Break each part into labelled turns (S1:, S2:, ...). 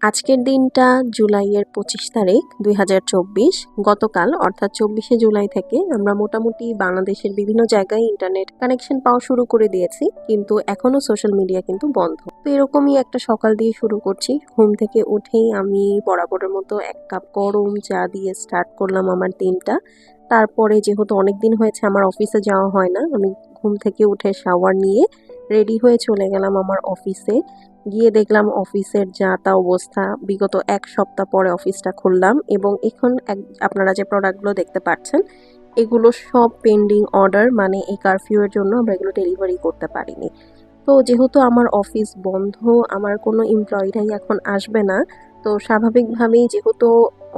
S1: আজকের দিনটা জুলাইয়ের ২৫ তারিখ ২০২৪। গতকাল অর্থাৎ ২৪শে জুলাই থেকে আমরা মোটামুটি বাংলাদেশের বিভিন্ন জায়গায় ইন্টারনেট কানেকশন পাওয়া শুরু করে দিয়েছি, কিন্তু এখনো সোশ্যাল মিডিয়া কিন্তু বন্ধ। তো এরকমই একটা সকাল দিয়ে শুরু করছি। ঘুম থেকে উঠেই আমি বরাবরের মতো ১ কাপ গরম চা দিয়ে স্টার্ট করলাম আমার দিনটা। তারপরে যেহেতু অনেকদিন হয়েছে আমার অফিসে যাওয়া হয় না, আমি ঘুম থেকে উঠে শাওয়ার নিয়ে রেডি হয়ে চলে গেলাম আমার অফিসে। গিয়ে দেখলাম অফিসের যা তা অবস্থা। বিগত ১ সপ্তাহ পরে অফিসটা খুললাম এবং এখন আপনারা যে প্রোডাক্টগুলো দেখতে পাচ্ছেন এগুলো সব পেন্ডিং অর্ডার, মানে এই কারফিউ এর জন্য আমরা এগুলো ডেলিভারি করতে পারিনি। তো যেহেতু আমার অফিস বন্ধ, আমার কোনো এমপ্লয়িরাই এখন আসবে না, তো স্বাভাবিকভাবেই যেহেতু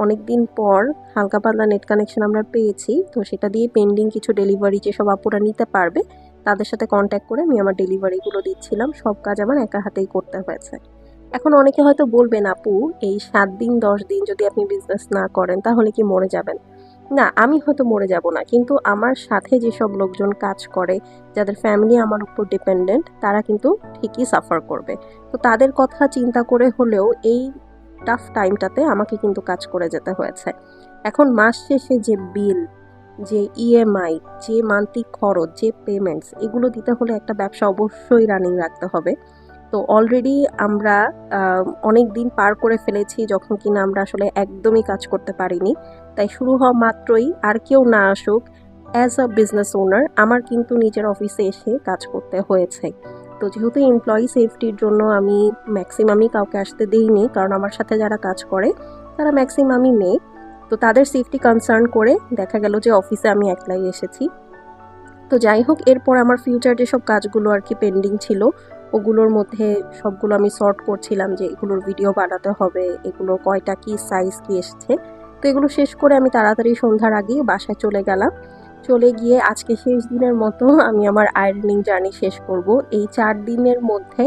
S1: অনেকদিন পর হালকা পাতলা নেট কানেকশন আমরা পেয়েছি, তো সেটা দিয়ে পেন্ডিং কিছু ডেলিভারি যেসব আপুরা নিতে পারবে তাদের সাথে কন্ট্যাক্ট করে আমি আমার ডেলিভারিগুলো দিচ্ছিলাম। সব কাজ আমার একা হাতেই করতে হয়েছে। এখন অনেকে হয়তো বলবেন, আপু এই ৭ দিন ১০ দিন যদি আপনি বিজনেস না করেন তাহলে কি মরে যাবেন? না, আমি হয়তো মরে যাব না, কিন্তু আমার সাথে যেসব লোকজন কাজ করে, যাদের ফ্যামিলি আমার উপর ডিপেন্ডেন্ট, তারা কিন্তু ঠিকই সাফার করবে। তো তাদের কথা চিন্তা করে হলেও এই টাফ টাইমটাতে আমাকে কিন্তু কাজ করে যেতে হয়েছে। এখন মাস শেষে যে বিল, যে ইএমআই, যে মান্থলি খরচ, যে পেমেন্টস, এগুলো দিতে হলে একটা ব্যবসা অবশ্যই রানিং রাখতে হবে। তো অলরেডি আমরা অনেক দিন পার করে ফেলেছি যখন কিনা আমরা আসলে একদমই কাজ করতে পারিনি। তাই শুরু হওয়া মাত্রই আর কেউ না আসুক, অ্যাজ আ বিজনেস ওনার আমার কিন্তু নিজের অফিসে এসে কাজ করতে হয়েছে। তো যেহেতু এমপ্লয়ি সেফটির জন্য আমি ম্যাক্সিমামই কাউকে আসতে দিইনি, কারণ আমার সাথে যারা কাজ করে তারা ম্যাক্সিমামই মেয়ে। তো তাদের সেফটি কনসার্ন করে দেখা গেল যে অফিসে আমি একলাই এসেছি। তো যাই হোক, এরপর আমার ফিউচার যেসব কাজগুলো আর কি পেন্ডিং ছিল ওগুলোর মধ্যে সবগুলো আমি সর্ট করছিলাম যে এগুলোর ভিডিও বানাতে হবে, এগুলো কয়টা কি সাইজ কি এসছে। তো এগুলো শেষ করে আমি তাড়াতাড়ি সন্ধ্যার আগেই বাসায় চলে গেলাম। চলে গিয়ে আজকে শেষ দিনের মতো আমি আমার আয়রনিং জার্নি শেষ করব। এই ৪ দিনের মধ্যে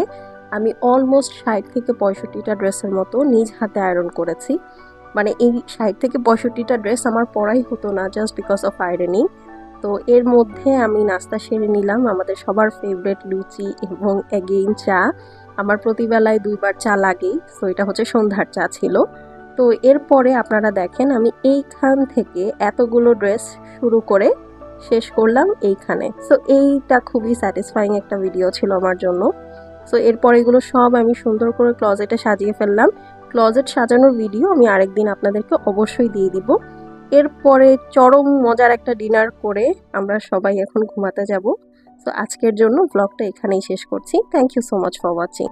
S1: আমি অলমোস্ট ৬০ থেকে ৬৫টা ড্রেসের মতো নিজ হাতে আয়রন করেছি। মানে এই ৬০ থেকে ৬৫টা ড্রেস আমার পরাই হতো না জাস্ট বিকজ অফ আয়রনিং। তো এর মধ্যে আমি নাস্তা সেরে নিলাম আমাদের সবার ফেভারিট লুচি এবং এগেইন চা। আমার প্রতিবেলায় ২ বার চা লাগেই, সো এটা হচ্ছে সন্ধ্যার চা ছিল। তো এরপরে আপনারা দেখেন আমি এইখান থেকে এতগুলো ড্রেস শুরু করে শেষ করলাম এইখানে। সো এইটা খুবই স্যাটিসফাইং একটা ভিডিও ছিল আমার জন্য। সো এরপর এগুলো সব আমি সুন্দর করে ক্লজেটে সাজিয়ে ফেললাম। ক্লজেট সাজানোর ভিডিও আমি আরেকদিন আপনাদেরকে অবশ্যই দিয়ে দিব। এরপরে চরম মজার একটা ডিনার করে আমরা সবাই এখন ঘুমাতে যাব। তো আজকের জন্য ব্লগটা এখানেই শেষ করছি। Thank you so much for watching.